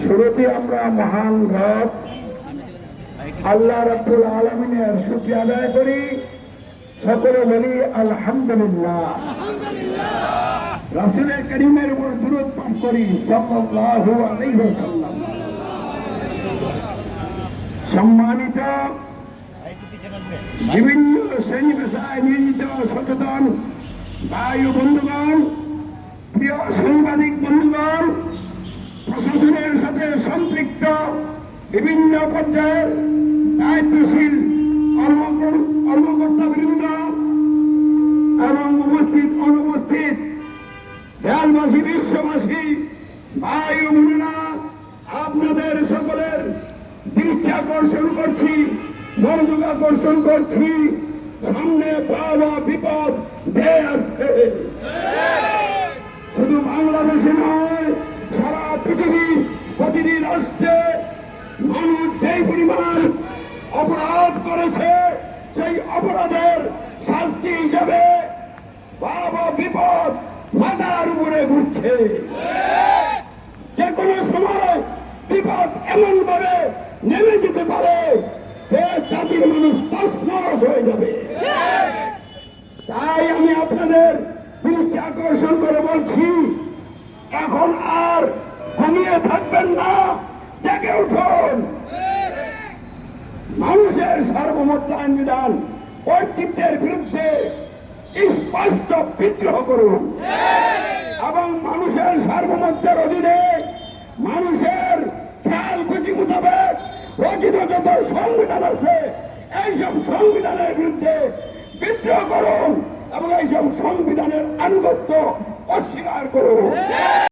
শুরুতে আমরা মহান রব আল্লাহ রাব্বুল আলামিনের শুকরিয়া আদায় করি, সকলে বলি আলহামদুলিল্লাহ। রাসূলের কারীমের উপর দুরূদ পাঠ করি সাল্লাল্লাহু আলাইহি ওয়াসাল্লাম। সম্মানিত বিভিন্ন শ্রেণী পেশায় নিয়োজিত সচেতন ভাই ও বন্ধুগণ, প্রিয় সাংবাদিক বন্ধুগণ, প্রশাসনের সাথে সম্পৃক্ত বিভিন্ন পর্যায়ের দায়িত্বশীল কর্মকর্তাবৃন্দ এবং উপস্থিত অনুপস্থিত দেশবাসী, বিশ্ববাসী, ভাই ও বোনেরা, আপনাদের সকলের দৃষ্টি আকর্ষণ করছি, মনোযোগ আকর্ষণ করছি, সামনে ভয়াবহ বিপদ ধেয়ে আসছে। শুধু বাংলাদেশে নয়, সারা পৃথিবী প্রতিটি রাষ্ট্রে মানুষ যেই পরিমাণ অপরাধ করেছে, সেই অপরাধের শাস্তি হিসেবে ভয়াবহ বিপদ মাথার উপরে ঘুরছে। যে কোনো সময় বিপদ এমন ভাবে নেমে যেতে পারে যে জাতির মানুষ তছনছ হয়ে যাবে। তাই আমি আপনাদের দৃষ্টি আকর্ষণ করে বলছি, এখন আর ঘুমিয়ে থাকবেন না, জেগে উঠুন। মানুষের সার্বভৌমত্ব আইন বিধান কর্তৃত্বের বিরুদ্ধে স্পষ্ট বিদ্রোহ করুন এবং মানুষের সার্বভৌমত্বের অধীনে মানুষের খেয়াল খুশি মোতাবেক রচিত যত সংবিধান আছে, এইসব সংবিধানের বিরুদ্ধে বিদ্রোহ করুন এবং এইসব সংবিধানের আনুগত্য অস্বীকার করুন।